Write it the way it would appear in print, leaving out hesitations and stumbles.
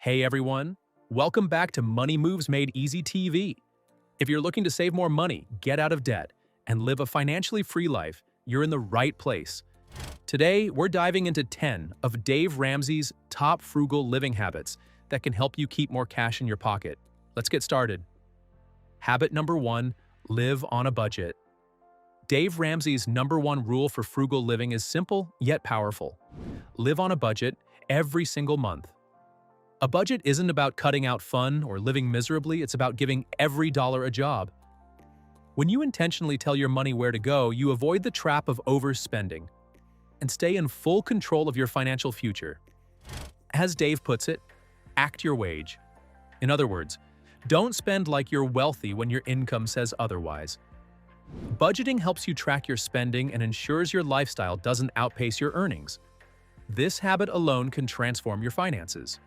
Hey everyone, welcome back to Money Moves Made Easy TV. If you're looking to save more money, get out of debt, and live a financially free life, you're in the right place. Today, we're diving into 10 of Dave Ramsey's top frugal living habits that can help you keep more cash in your pocket. Let's get started. Habit number 1, live on a budget. Dave Ramsey's #1 rule for frugal living is simple yet powerful. Live on a budget every single month. A budget isn't about cutting out fun or living miserably, it's about giving every dollar a job. When you intentionally tell your money where to go, you avoid the trap of overspending and stay in full control of your financial future. As Dave puts it, act your wage. In other words, don't spend like you're wealthy when your income says otherwise. Budgeting helps you track your spending and ensures your lifestyle doesn't outpace your earnings. This habit alone can transform your finances.